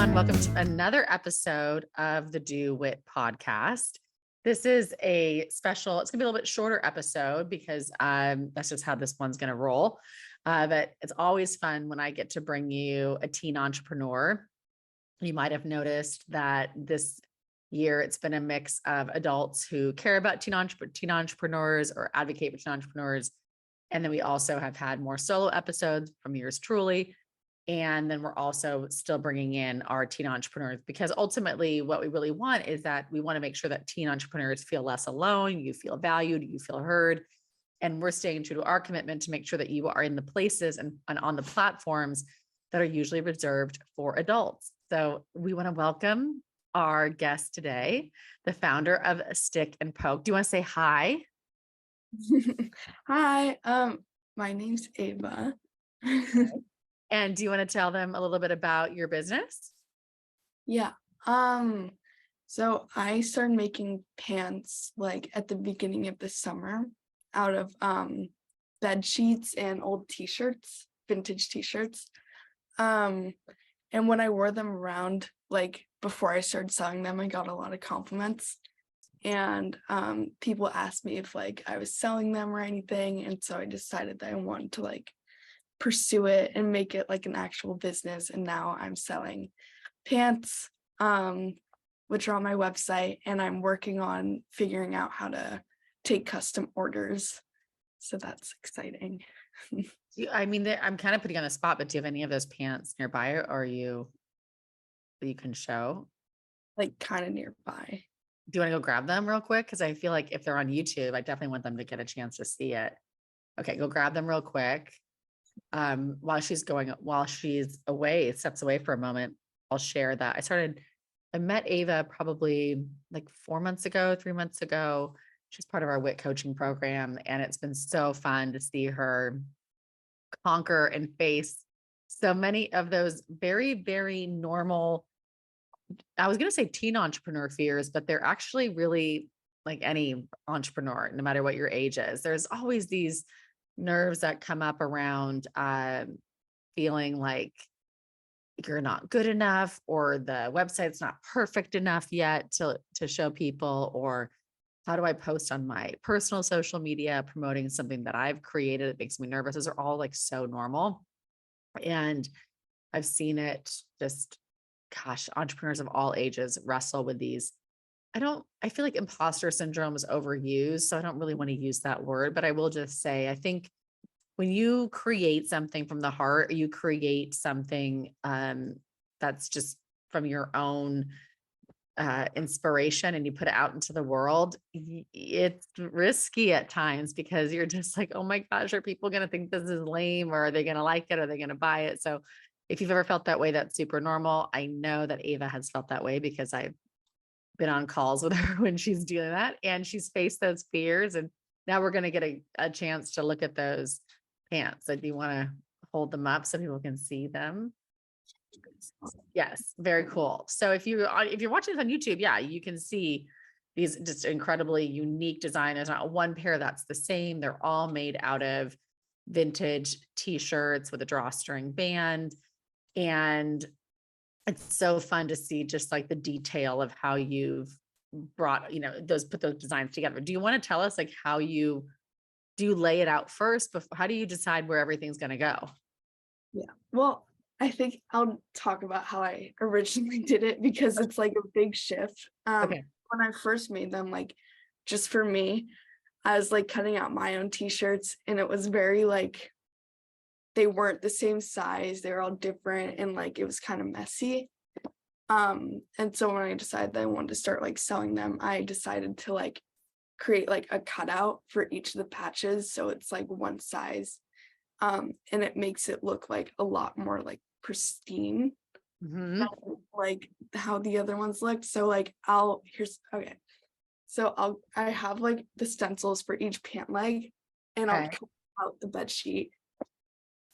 everyone. Welcome to another episode of the WIT podcast. This is a special, it's going to be a little bit shorter episode because that's just how this one's going to roll. But it's always fun when I get to bring you a teen entrepreneur. You might have noticed that this year it's been a mix of adults who care about teen entrepreneurs or advocate for teen entrepreneurs. And then we also have had more solo episodes from yours truly. And then we're also still bringing in our teen entrepreneurs, because ultimately what we really want is that we want to make sure that teen entrepreneurs feel less alone, you feel valued, you feel heard. And we're staying true to our commitment to make sure that you are in the places and on the platforms that are usually reserved for adults. So we want to welcome our guest today, the founder of Stick and Poke. Do you want to say hi? Hi, my name's Ava. And do you want to tell them a little bit about your business? Yeah. So I started making pants like at the beginning of the summer out of bed sheets and old t-shirts, vintage t-shirts. And when I wore them around, like before I started selling them, I got a lot of compliments. And people asked me if like I was selling them or anything. And so I decided that I wanted to like pursue it and make it like an actual business. And now I'm selling pants, which are on my website, and I'm working on figuring out how to take custom orders. So that's exciting. I mean, I'm kind of putting you on the spot, but do you have any of those pants nearby, or you can show? Like kind of nearby. Do you want to go grab them real quick? Because I feel like if they're on YouTube, I definitely want them to get a chance to see it. Okay, go grab them real quick. While she's away, steps away for a moment, I'll share that I met Ava probably like 3 months ago. She's part of our WIT coaching program, and it's been so fun to see her conquer and face so many of those very, very normal, I was going to say teen entrepreneur fears, but they're actually really like any entrepreneur, no matter what your age is. There's always these nerves that come up around feeling like you're not good enough, or the website's not perfect enough yet to show people, or how do I post on my personal social media promoting something that I've created that makes me nervous. Those are all like so normal. And I've seen it just, gosh, entrepreneurs of all ages wrestle with these. I feel like imposter syndrome is overused, so I don't really want to use that word, but I will just say, I think when you create something from the heart, you create something that's just from your own inspiration, and you put it out into the world, it's risky at times because you're just like, oh my gosh, are people going to think this is lame, or are they going to like it? Are they going to buy it? So if you've ever felt that way, that's super normal. I know that Ava has felt that way because I've been on calls with her when she's doing that, and she's faced those fears. And now we're going to get a chance to look at those pants. So do you want to hold them up so people can see them? Yes, very cool. So if you're watching this on YouTube, yeah, you can see these just incredibly unique design. There's not one pair that's the same. They're all made out of vintage t-shirts with a drawstring band. And it's so fun to see just like the detail of how you've put those designs together. Do you want to tell us like how do you lay it out first? How do you decide where everything's going to go? Yeah. Well, I think I'll talk about how I originally did it because it's like a big shift. Okay. When I first made them, like just for me, I was like cutting out my own t-shirts, and it was very like they weren't the same size. They were all different, and like it was kind of messy. And so when I decided that I wanted to start like selling them, I decided to like create like a cutout for each of the patches, so it's like one size. And it makes it look like a lot more like pristine, than, like how the other ones looked. So like I have like the stencils for each pant leg, and I'll cut out the bed sheet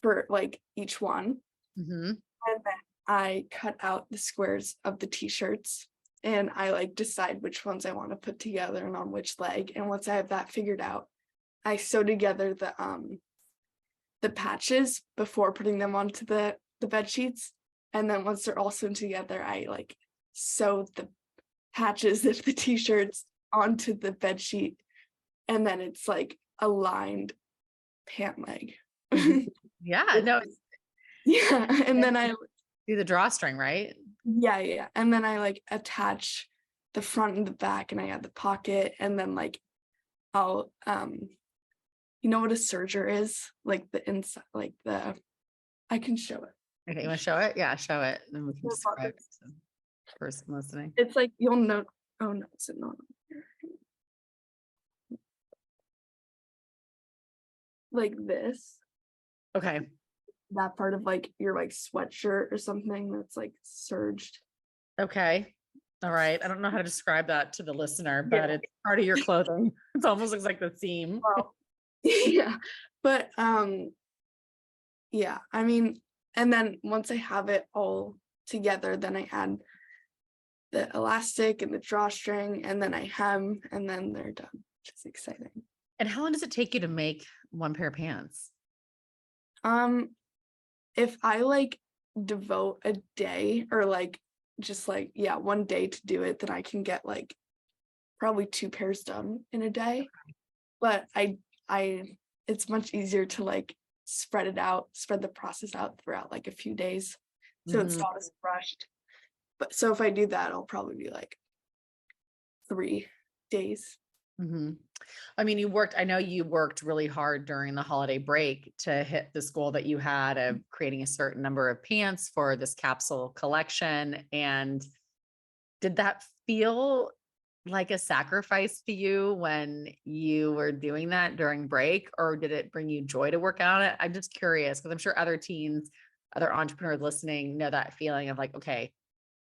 for like each one. And then I cut out the squares of the t-shirts, and I like decide which ones I want to put together and on which leg. And once I have that figured out, I sew together the patches before putting them onto the bed sheets. And then once they're all sewn together, I like sew the patches of the t-shirts onto the bed sheet, and then it's like a lined pant leg. Mhm. Yeah, no, Yeah, and then and I do the drawstring, right? yeah, and then I like attach the front and the back, and I add the pocket, and then like I'll you know what a serger is? Like the inside, like the I can show it. Okay, you wanna show it? Yeah, show it, and we can Well, describe it to the person listening. it's like you'll know. Oh no, it's not here. Like this. Okay, That part of like your like sweatshirt or something that's like serged. okay. All right, I don't know how to describe that to the listener, but Yeah. it's part of your clothing. It almost looks like the seam. Well, yeah. But yeah, I mean, and then once I have it all together, then I add the elastic and the drawstring, and then I hem, and then they're done, which is exciting. And how long does it take you to make one pair of pants? Um, if I like devote a day or like just like yeah, one day to do it, then I can get like probably 2 pairs done in a day. But I it's much easier to like spread the process out throughout like a few days. So it's Mhm, not as rushed. But so if I do that, it'll probably be like 3 days. mhm. I mean, I know you worked really hard during the holiday break to hit this goal that you had of creating a certain number of pants for this capsule collection. And did that feel like a sacrifice to you when you were doing that during break, or did it bring you joy to work on it? I'm just curious because I'm sure other teens, other entrepreneurs listening know that feeling of like, okay,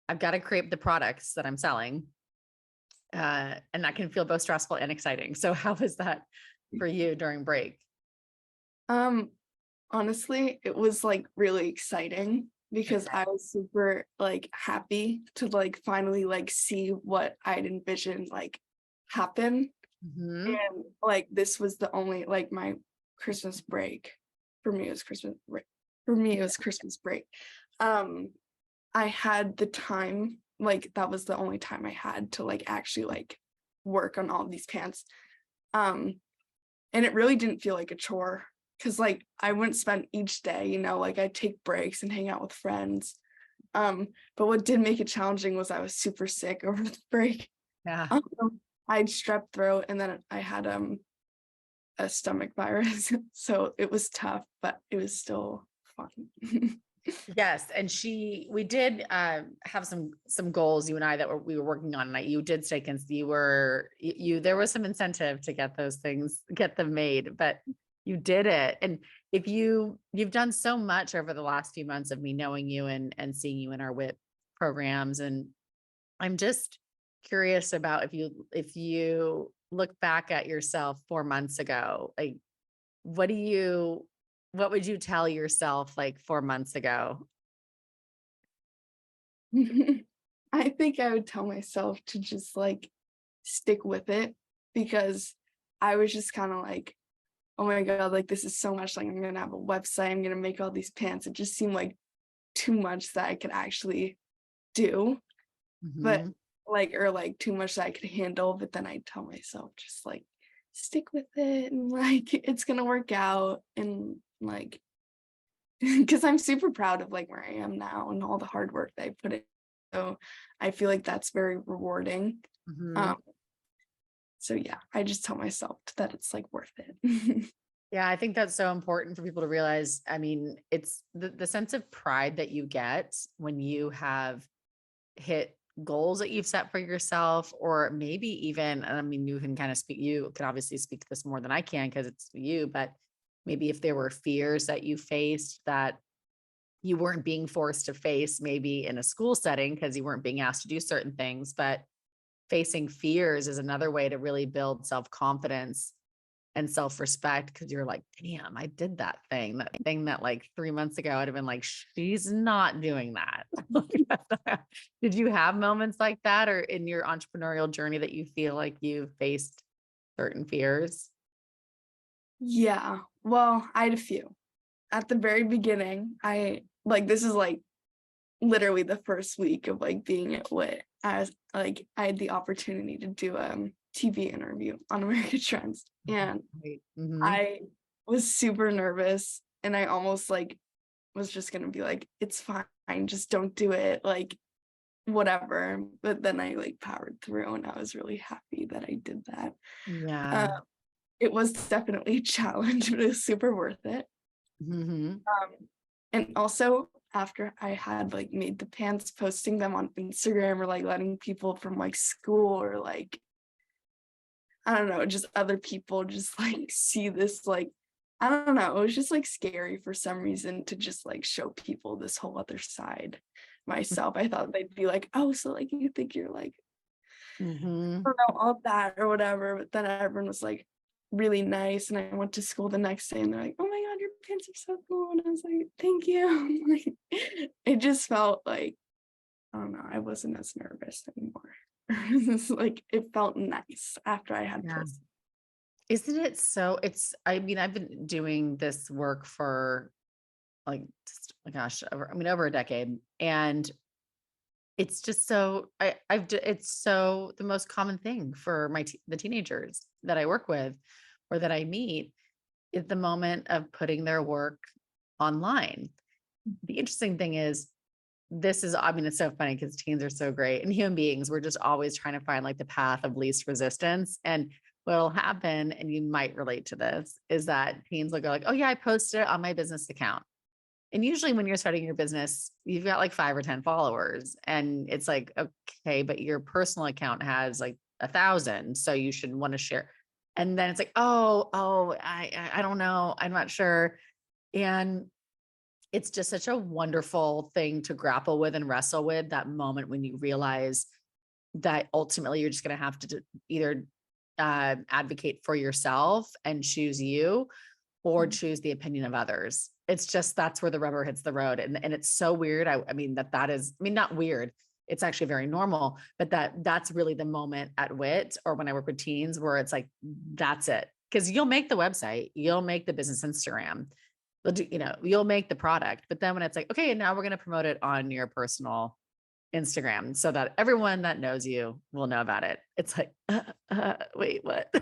I've got to create the products that I'm selling. And that can feel both stressful and exciting. So how was that for you during break? Um, Honestly, it was like really exciting because Okay. I was super like happy to like finally like see what I'd envisioned like happen. Mhm. And like this was the only like my Christmas break. For me, it was Christmas break. For me, it was Christmas break. Um, I had the time, like that was the only time I had to like actually like work on all these pants. Um, and it really didn't feel like a chore because like I wouldn't spend each day, you know, like I'd take breaks and hang out with friends. But what did make it challenging was I was super sick over the break. Yeah. Um, I had strep throat and then I had a stomach virus. So it was tough, but it was still fun. Yes, and we did have some goals you and I that we were working on, and you did stay there was some incentive to get those things, get them made, but you did it. And if you've done so much over the last few months of me knowing you and seeing you in our WIT programs, and I'm just curious about if you look back at yourself 4 months ago, like what do you what would you tell yourself like 4 months ago? I think I would tell myself to just like stick with it because I was just kind of like, oh my God, like this is so much. Like I'm gonna have a website, I'm gonna make all these pants. It just seemed like too much that I could actually do, but Mhm. like, or like too much that I could handle. But then I tell myself, just like stick with it and like it's gonna work out. And like, because I'm super proud of like where I am now and all the hard work that I put in. So I feel like that's very rewarding. Mhm. Um, so yeah, I just tell myself that it's like worth it. Yeah, I think that's so important for people to realize. I mean, it's the sense of pride that you get when you have hit goals that you've set for yourself, or maybe even, and I mean, you can obviously speak to this more than I can because it's you, but maybe if there were fears that you faced that you weren't being forced to face, maybe in a school setting because you weren't being asked to do certain things, but facing fears is another way to really build self-confidence and self-respect because you're like, damn, I did that thing that like 3 months ago, I'd have been like, she's not doing that. Did you have moments like that or in your entrepreneurial journey that you feel like you faced certain fears? Yeah, well, I had a few. At the very beginning, I like this is like literally the first week of like being at WIT, as like I had the opportunity to do a TV interview on American Trends, and Right. Mhm. I was super nervous, and I almost like was just gonna be like, it's fine, just don't do it, like whatever. But then I like powered through, and I was really happy that I did that. Yeah. Uh, it was definitely a challenge, but it was super worth it. Mhm. And also after I had like made the pants, posting them on Instagram or like letting people from like school or like I don't know, just other people just like see this like I don't know, it was just like scary for some reason to just like show people this whole other side myself. I thought they'd be like, oh, so like you think you're like I Mhm. don't know, all that or whatever. But then everyone was like really nice. And I went to school the next day and they're like, oh my God, your pants are so cool. And I was like, thank you. Like, it just felt like, I don't know, I wasn't as nervous anymore. It's like it felt nice after I had Yeah. posted. Isn't it so I mean, I've been doing this work for like, just, oh my gosh, over a decade. And it's just so it's so the most common thing for the teenagers that I work with or that I meet is the moment of putting their work online. The interesting thing is I mean, it's so funny because teens are so great and human beings, we're just always trying to find like the path of least resistance. And what'll happen, and you might relate to this, is that teens will go like, oh yeah, I posted it on my business account. And usually when you're starting your business, you've got like 5 or 10 followers and it's like, okay, but your personal account has like 1,000. So you should want to share. And then it's like, I don't know. I'm not sure. And it's just such a wonderful thing to grapple with and wrestle with, that moment when you realize that ultimately you're just going to have to either advocate for yourself and choose you, or choose the opinion of others. It's just, that's where the rubber hits the road. And it's so weird. I mean, that is, I mean, not weird. It's actually very normal, but that's really the moment at WIT or when I work with teens where it's like, that's it. Cause you'll make the website, you'll make the business Instagram, they'll do, you'll make the product, but then when it's like, okay, and now we're going to promote it on your personal Instagram so that everyone that knows you will know about it. It's like, wait, what?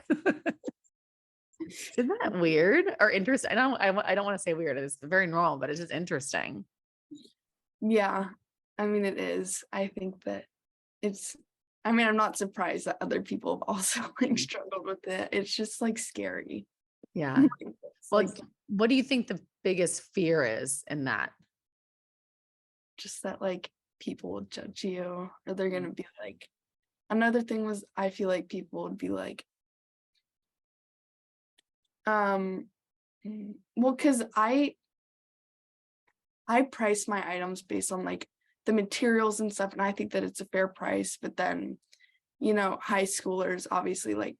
Isn't that weird or interesting? I don't want to say weird. It's very normal, but it's just interesting. Yeah, I mean, it is. I think that it's, I mean, I'm not surprised that other people have also like Mm. struggled with it. It's just like scary. Yeah. It's Well, like what do you think the biggest fear is in that? just that like people will judge you or they're Mm. gonna be like another thing was I feel like people would be like um well because I price my items based on like the materials and stuff and I think that it's a fair price, but then high schoolers obviously like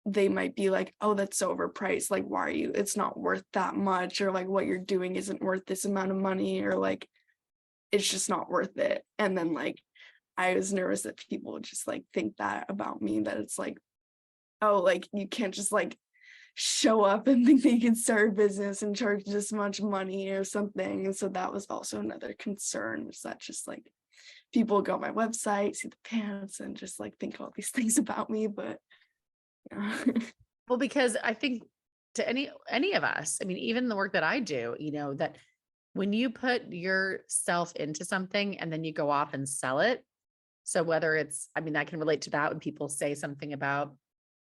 they might be like, oh, that's so overpriced, like why are you, it's not worth that much, or like what you're doing isn't worth this amount of money, or like it's just not worth it. And then like I was nervous that people would just like think that about me, that it's like, oh, like you can't just like show up and think they can start a business and charge this much money or something. And so that was also another concern, was that just like people go on my website, see the pants, and just like think all these things about me. But yeah. Well, because I think to any of us, I mean, even the work that I do, that when you put yourself into something and then you go off and sell it. So whether it's, I mean, I can relate to that when people say something about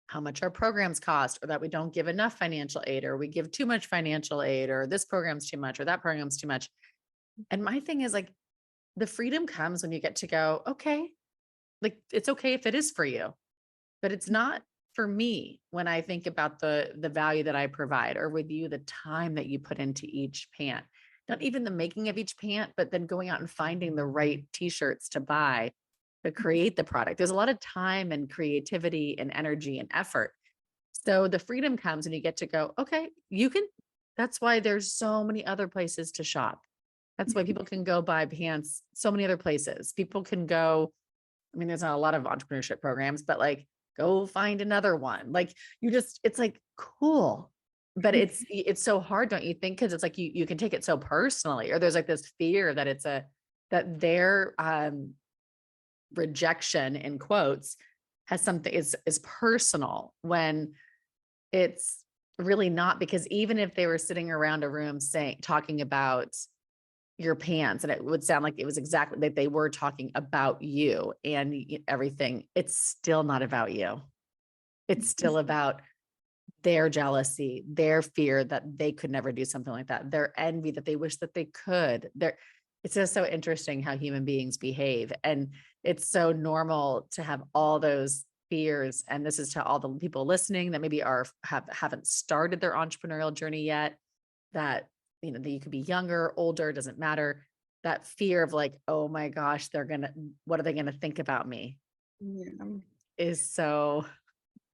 how much our programs cost, or that we don't give enough financial aid, or we give too much financial aid, or this program's too much, or that program's too much. And my thing is like, the freedom comes when you get to go, okay, like it's okay if it is for you, but it's not for me when I think about the value that I provide, or with you, the time that you put into each pant, not even the making of each pant, but then going out and finding the right t-shirts to buy to create the product. There's a lot of time and creativity and energy and effort. So the freedom comes and you get to go, okay, you can, that's why there's so many other places to shop. That's why people can go buy pants so many other places. People can go, I mean, there's not a lot of entrepreneurship programs, but like go find another one. Like it's like cool. but it's so hard, don't you think? Cause it's like, you can take it so personally, or there's like this fear that that their, rejection in quotes has something is personal, when it's really not, because even if they were sitting around a room talking about your pants, and it would sound like it was exactly that they were talking about you and everything, it's still not about you. It's still about their jealousy, their fear that they could never do something like that, their envy that they wish that they could. It's just so interesting how human beings behave. And it's so normal to have all those fears. And this is to all the people listening that maybe haven't started their entrepreneurial journey yet, that, that you could be younger, older, doesn't matter. That fear of like, oh my gosh, what are they going to think about me, Yeah. is so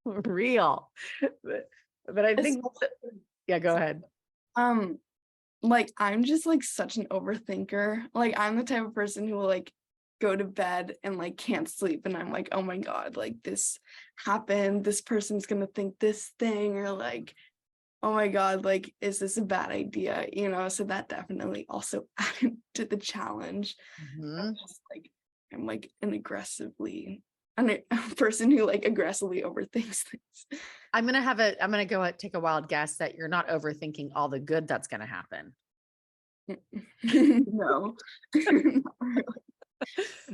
real. But I think, yeah, go ahead. Um, like I'm just like such an overthinker. Like I'm the type of person who will like go to bed and like can't sleep, and I'm like, oh my God, like this happened, this person's gonna think this thing, or like, oh my God, like, is this a bad idea? So that definitely also added to the challenge. I'm Mhm. just like, I'm like a person who like aggressively overthinks things. I'm gonna go take a wild guess that you're not overthinking all the good that's gonna happen. No. Not really.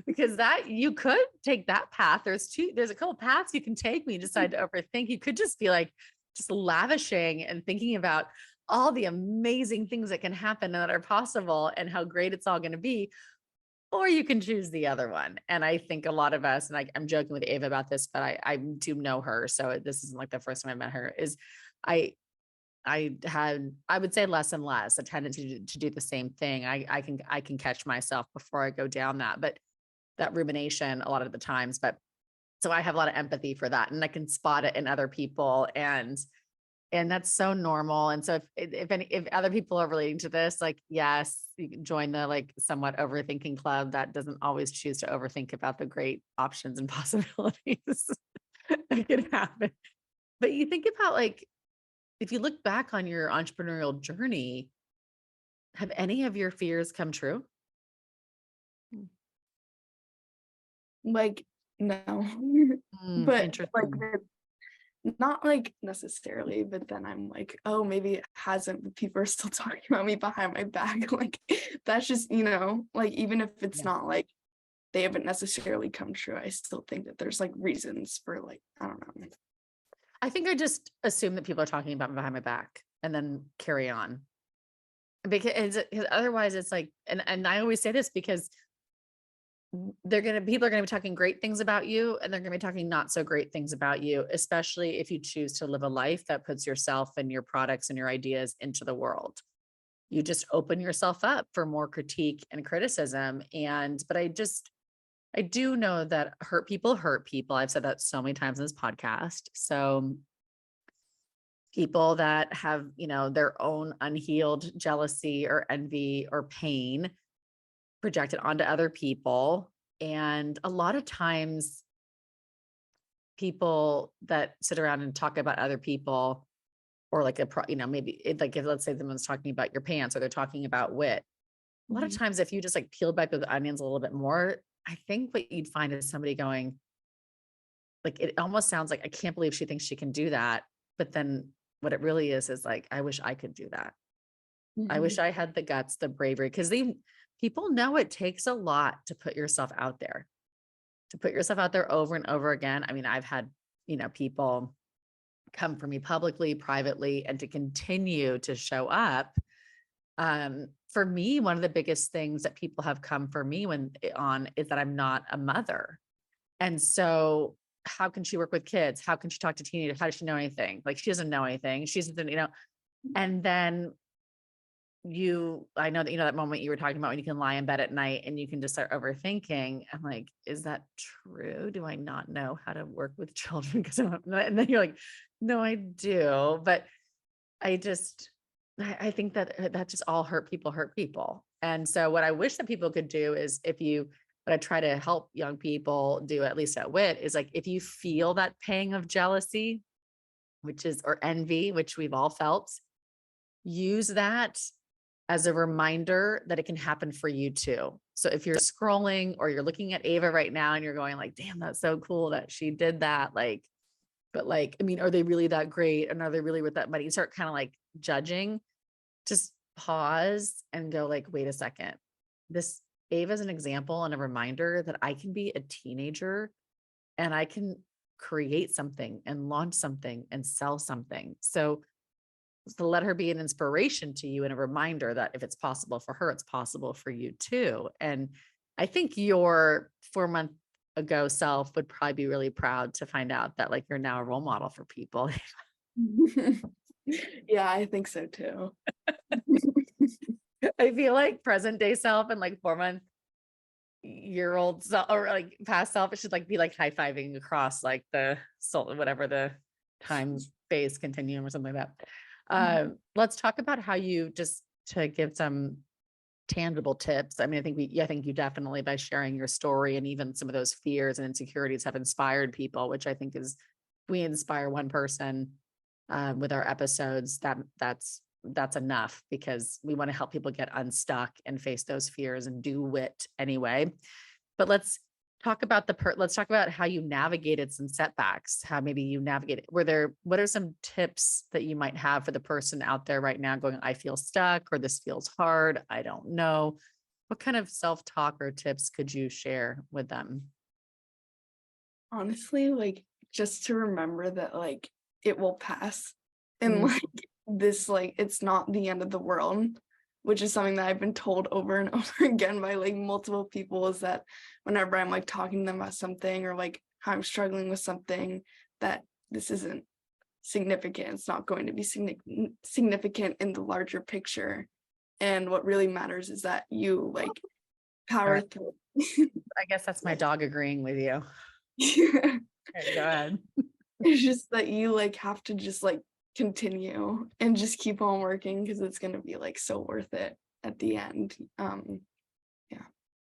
Because that you could take that path. There's a couple paths you can take when you decide to overthink. You could just be like, just lavishing and thinking about all the amazing things that can happen and that are possible and how great it's all going to be. Or you can choose the other one. And I think a lot of us, and I'm joking with Ava about this, but I do know her. So this isn't like the first time I met her, is I I would say less and less a tendency to do the same thing. I can catch myself before I go down that rumination a lot of the times. But so I have a lot of empathy for that, and I can spot it in other people, and that's so normal. And so if other people are relating to this, like, yes, you can join the like somewhat overthinking club that doesn't always choose to overthink about the great options and possibilities that could happen. But you think about like, if you look back on your entrepreneurial journey, have any of your fears come true? Like, no. But like Interesting. not like necessarily, but then I'm like, oh, maybe it hasn't, but people are still talking about me behind my back. Like that's just, like even if it's Yeah. not like they haven't necessarily come true, I still think that there's like reasons for like, I don't know. I think I just assume that people are talking about me behind my back and then carry on. Because otherwise it's like, and I always say this because people are gonna be talking great things about you, and they're gonna be talking not so great things about you, especially if you choose to live a life that puts yourself and your products and your ideas into the world. You just open yourself up for more critique and criticism. But I do know that hurt people hurt people. I've said that so many times in this podcast. So people that have, their own unhealed jealousy or envy or pain projected onto other people. And a lot of times people that sit around and talk about other people, or like maybe like if let's say someone's talking about your pants or they're talking about WIT. A lot of Mhm. times if you just like peel back those onions a little bit more, I think what you'd find is somebody going, like, it almost sounds like, I can't believe she thinks she can do that. But then what it really is like, I wish I could do that. I wish Mhm. I had the guts, the bravery, because people know it takes a lot to put yourself out there, over and over again. I mean, I've had, people come for me publicly, privately, and to continue to show up. For me, one of the biggest things that people have come for me is that I'm not a mother. And so how can she work with kids? How can she talk to teenagers? How does she know anything? Like, she doesn't know anything. She's, and then I know that, that moment you were talking about when you can lie in bed at night and you can just start overthinking. I'm like, is that true? Do I not know how to work with children? And then you're like, no, I do. But I think that just all hurt people. And so what I wish that people could do is what I try to help young people do, at least at WIT, is like, if you feel that pang of jealousy, or envy, which we've all felt, use that as a reminder that it can happen for you too. So if you're scrolling or you're looking at Ava right now and you're going like, damn, that's so cool that she did that. Like, but like, I mean, are they really that great? And are they really worth that money? You start kind of like judging, just pause and go like, wait a second. This Ava is an example and a reminder that I can be a teenager and I can create something and launch something and sell something. So to let her be an inspiration to you and a reminder that if it's possible for her, it's possible for you too. And I think your 4 month ago self would probably be really proud to find out that like you're now a role model for people. Yeah, I think so too. I feel like present day self and like 4 month year old self or like past self, it should like be like high-fiving across like the soul, whatever the time space continuum or something like that. Let's talk about how you just to give some tangible tips. I mean, I think you definitely by sharing your story and even some of those fears and insecurities have inspired people, which I think is we inspire one person with our episodes, that's enough because we want to help people get unstuck and face those fears and do WIT anyway. But let's talk about let's talk about how you navigated some setbacks, how maybe you navigated. What are some tips that you might have for the person out there right now going, I feel stuck or this feels hard, I don't know. What kind of self-talk or tips could you share with them? Honestly, like just to remember that like it will pass and Mm. like this like it's not the end of the world, which is something that I've been told over and over again by like multiple people, is that whenever I'm like talking to them about something or like how I'm struggling with something, that this isn't significant. It's not going to be significant in the larger picture. And what really matters is that you like All power right. through. I guess that's my dog agreeing with you. Okay, go ahead. It's just that you like have to just like continue and just keep on working because it's gonna be like so worth it at the end. Yeah,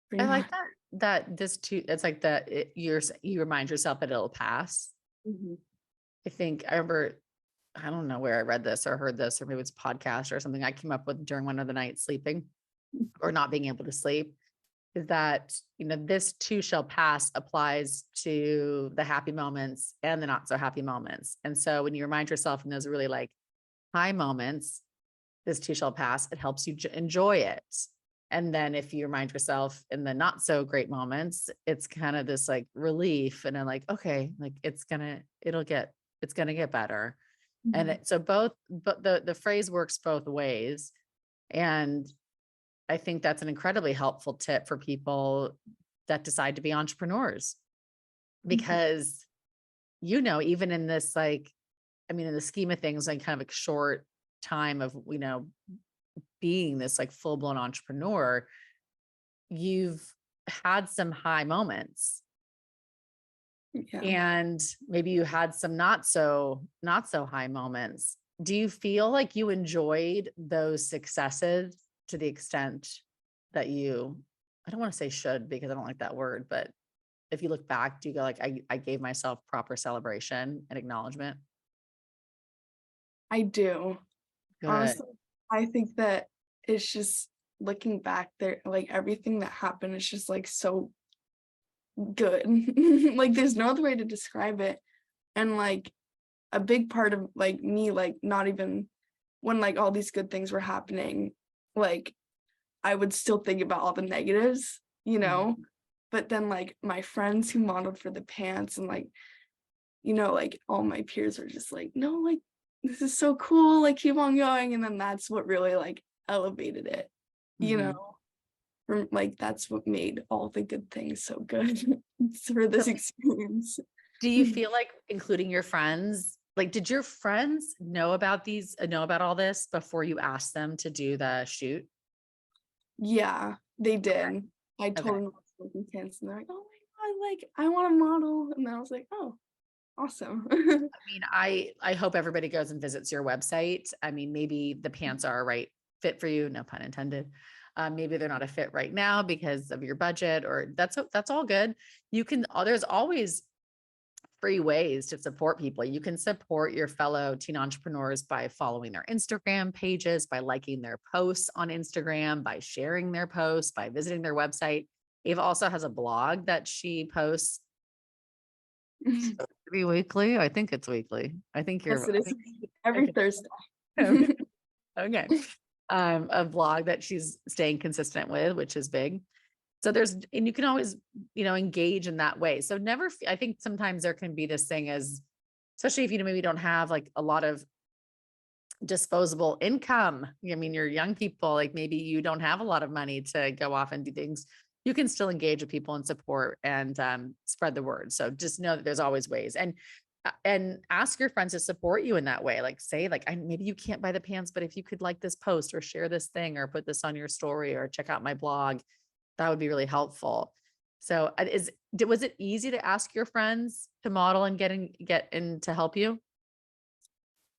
pretty I much. like that this too, it's like that you remind yourself that it'll pass. Mhm. I remember, I don't know where I read this or heard this, or maybe it's a podcast or something I came up with during one of the nights sleeping or not being able to sleep, is that, this too shall pass applies to the happy moments and the not so happy moments. And so when you remind yourself in those really like high moments, this too shall pass, it helps you enjoy it. And then if you remind yourself in the not so great moments, it's kind of this like relief and then like, okay, like it's gonna get better. And Mhm. so but the phrase works both ways. And I think that's an incredibly helpful tip for people that decide to be entrepreneurs Mhm. because, even in this, like, I mean, in the scheme of things, like kind of a short time of, being this like full blown entrepreneur, you've had some high moments Yeah. and maybe you had some not so high moments. Do you feel like you enjoyed those successes to the extent that I don't want to say should because I don't like that word, but if you look back, do you go like, I gave myself proper celebration and acknowledgement? I do. Good. Honestly, I think that it's just looking back there, like everything that happened is just like so good. Like there's no other way to describe it. And like a big part of like me, like not even when like all these good things were happening, like I would still think about all the negatives, Mhm. but then like my friends who modeled for the pants and like all my peers were just like, no, like this is so cool, like keep on going. And then that's what really like elevated it, you know, Mhm. from like that's what made all the good things so good for this So experience. do you feel like including your friends, like, did your friends know about all this before you asked them to do the shoot? Yeah, they Okay. did. I told Okay. them about smoking pants and they're like, oh my God, like I want to model. And then I was like, oh, awesome. I mean, I hope everybody goes and visits your website. I mean, maybe the pants are a right fit for you, no pun intended. Maybe they're not a fit right now because of your budget, or that's all good. There's always free ways to support people. You can support your fellow teen entrepreneurs by following their Instagram pages, by liking their posts on Instagram, by sharing their posts, by visiting their website. Ava also has a blog that she posts. So maybe weekly. I think it's weekly. I think Yes, you're it is every Thursday. okay. A blog that she's staying consistent with, which is big. So and you can always, engage in that way. So never, I think sometimes there can be this thing as, especially if, maybe don't have like a lot of disposable income. I mean, you're young people, like maybe you don't have a lot of money to go off and do things. You can still engage with people and support and spread the word. So just know that there's always ways, and ask your friends to support you in that way. Like say, like, maybe you can't buy the pants, but if you could like this post or share this thing or put this on your story or check out my blog, that would be really helpful. So was it easy to ask your friends to model and get in to help you?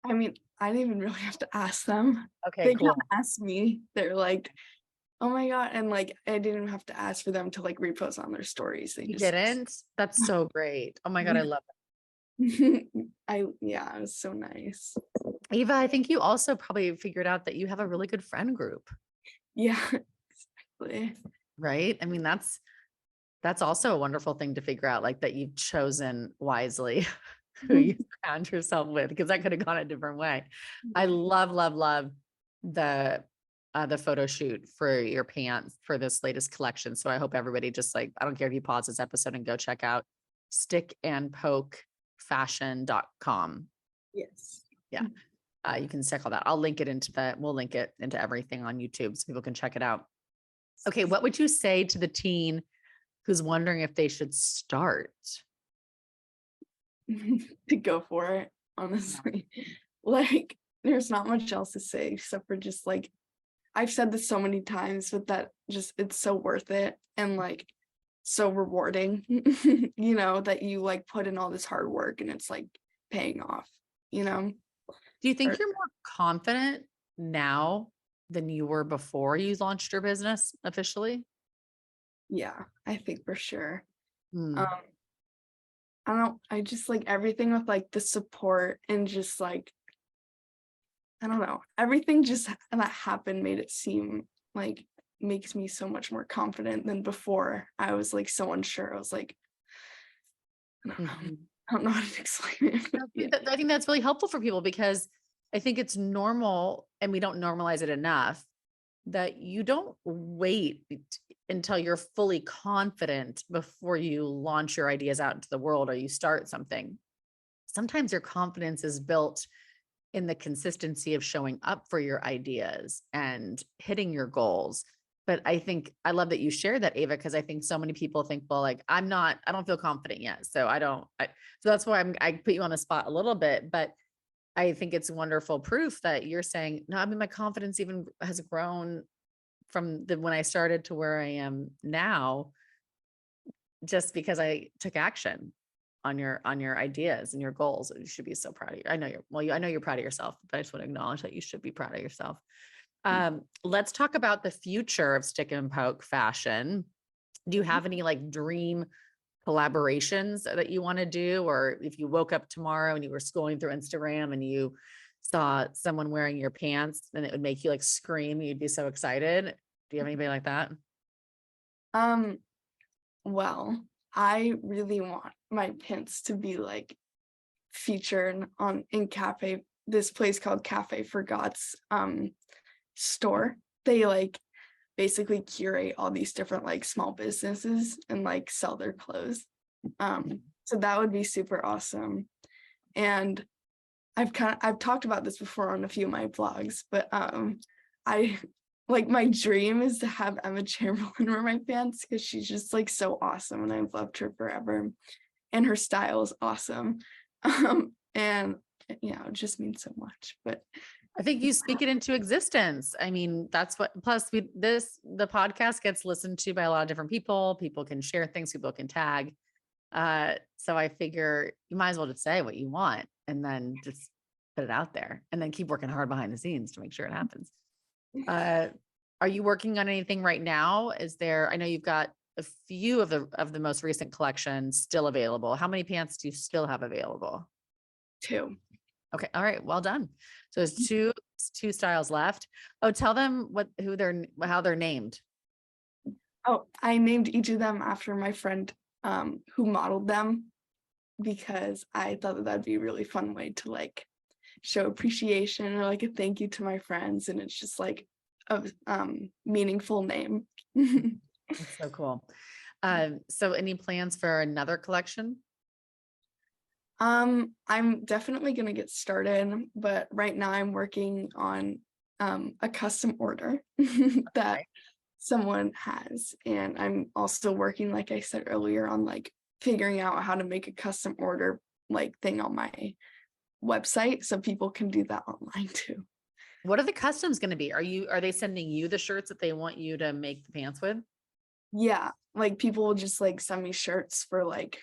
I mean, I didn't even really have to ask them. Okay, They cool. kind of asked me. They're like, oh my God. And like, I didn't even have to ask for them to like repost on their stories. They You just, didn't? That's so great. Oh my God, I love yeah, it was so nice. it. Eva, I think you also probably figured out that you have a really good friend group, Yeah, exactly. right? I mean, that's also a wonderful thing to figure out, like that you've chosen wisely who you surround yourself with, because that could have gone a different way. I love, love, love the photo shoot for your pants for this latest collection. So I hope everybody just like, I don't care if you pause this episode and go check out stickandpokefashion.com. Yes. Yeah. You can check all that. We'll link it into everything on YouTube so people can check it out. Okay. What would you say to the teen who's wondering if they should start? To go for it, honestly. Like, there's not much else to say except for just like, I've said this so many times, but that just, it's so worth it and like so rewarding, that you like put in all this hard work and it's like paying off, Do you think Or- you're more confident now than you were before you launched your business officially? yeah, I think for sure. Hmm. Um, I don't know, I just like everything with like the support and just like, I don't know, everything just that happened made it seem like makes me so much more confident than before. I was like so unsure. I was like, I don't know. Mhm. I don't know how to explain it. I Yeah. think I think that's really helpful for people, because I think it's normal, and we don't normalize it enough, that you don't wait until you're fully confident before you launch your ideas out into the world or you start something. Sometimes your confidence is built in the consistency of showing up for your ideas and hitting your goals. But I think I love that you shared that, Ava, because I think so many people think, well, like I don't feel confident yet. So so that's why I put you on the spot a little bit, but I think it's wonderful proof that you're saying, no, I mean, my confidence even has grown from when I started to where I am now, just because I took action on your ideas and your goals. You should be so proud of you. I know you're proud of yourself, but I just want to acknowledge that you should be proud of yourself. Let's talk about the future of stick and poke fashion. Do you have any like dream collaborations that you want to do? Or if you woke up tomorrow and you were scrolling through Instagram and you saw someone wearing your pants, and it would make you like scream, you'd be so excited. Do you have anybody like that? Um, well, I really want my pins to be like featured in this place called Cafe for God's store. They like basically curate all these different like small businesses and like sell their clothes. So that would be super awesome. And I've talked about this before on a few of my vlogs, but I like my dream is to have Emma Chamberlain wear my pants because she's just like so awesome and I've loved her forever. And her style is awesome. And it just means so much. But I think you speak it into existence. I mean, that's what, plus the podcast gets listened to by a lot of different people. People can share things, people can tag. So I figure you might as well just say what you want and then just put it out there and then keep working hard behind the scenes to make sure it happens. Are you working on anything right now? I know you've got a few of the most recent collections still available. How many pants do you still have available? 2. Okay. All right. Well done. So there's two styles left. Oh, tell them how they're named. Oh, I named each of them after my friend who modeled them because I thought that that'd be a really fun way to like show appreciation or like a thank you to my friends, and it's just like a meaningful name. That's so cool. So any plans for another collection? I'm definitely gonna get started, but right now I'm working on a custom order that Okay. someone has, and I'm also working, like I said earlier, on like figuring out how to make a custom order like thing on my website so people can do that online too. What are the customs going to be? Are they sending you the shirts that they want you to make the pants with? Yeah, like people will just like send me shirts for like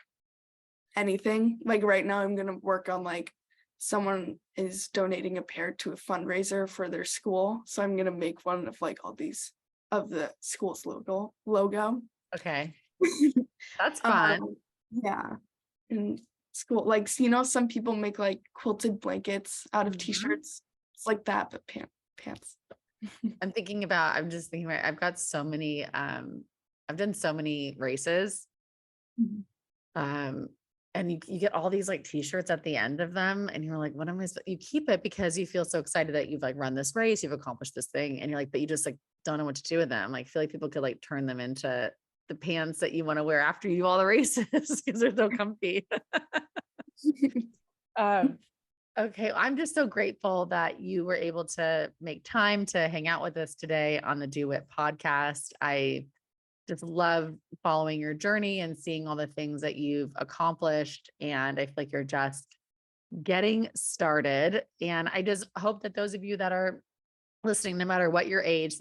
anything. Like right now I'm gonna work on like someone is donating a pair to a fundraiser for their school. So I'm gonna make one of like all these of the school's logo. Okay. That's fun. Yeah. In school, like some people make like quilted blankets out of Mhm. t-shirts. It's like that, but pants. I'm just thinking about, I've done so many races. Mhm. Um, and you get all these like t-shirts at the end of them and you're like, what am I, you keep it because you feel so excited that you've like run this race, you've accomplished this thing. And you're like, but you just like, don't know what to do with them. Like, I feel like people could like turn them into the pants that you want to wear after you do all the races because they're so comfy. Um, okay. I'm just so grateful that you were able to make time to hang out with us today on the Do It podcast. I just love following your journey and seeing all the things that you've accomplished. And I feel like you're just getting started. And I just hope that those of you that are listening, no matter what your age,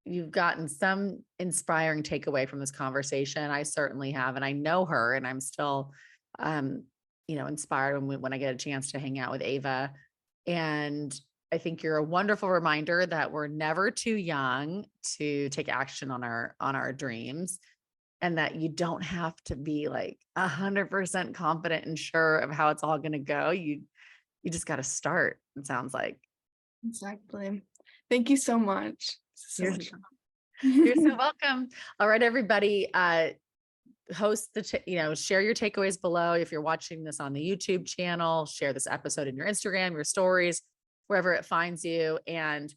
you've gotten some inspiring takeaway from this conversation. I certainly have, and I know her, and I'm still, um, inspired when I get a chance to hang out with Ava. And I think you're a wonderful reminder that we're never too young to take action on our dreams, and that you don't have to be like 100% confident and sure of how it's all going to go. You just got to start. It sounds like. Exactly. Thank you so much. So You're much you're so fun. welcome. All right, everybody. Share your takeaways below. If you're watching this on the YouTube channel, share this episode in your Instagram, your stories, wherever it finds you. And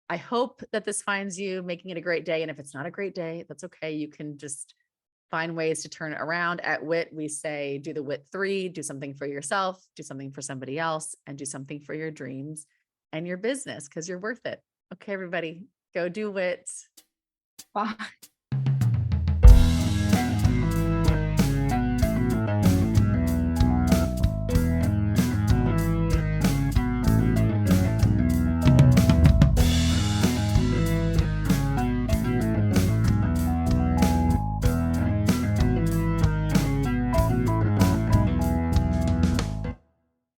I hope that this finds you making it a great day. And if it's not a great day, that's okay. You can just find ways to turn it around. At WIT, we say, do the WIT 3, do something for yourself, do something for somebody else, and do something for your dreams and your business because you're worth it. Okay, everybody, go do WIT. Bye.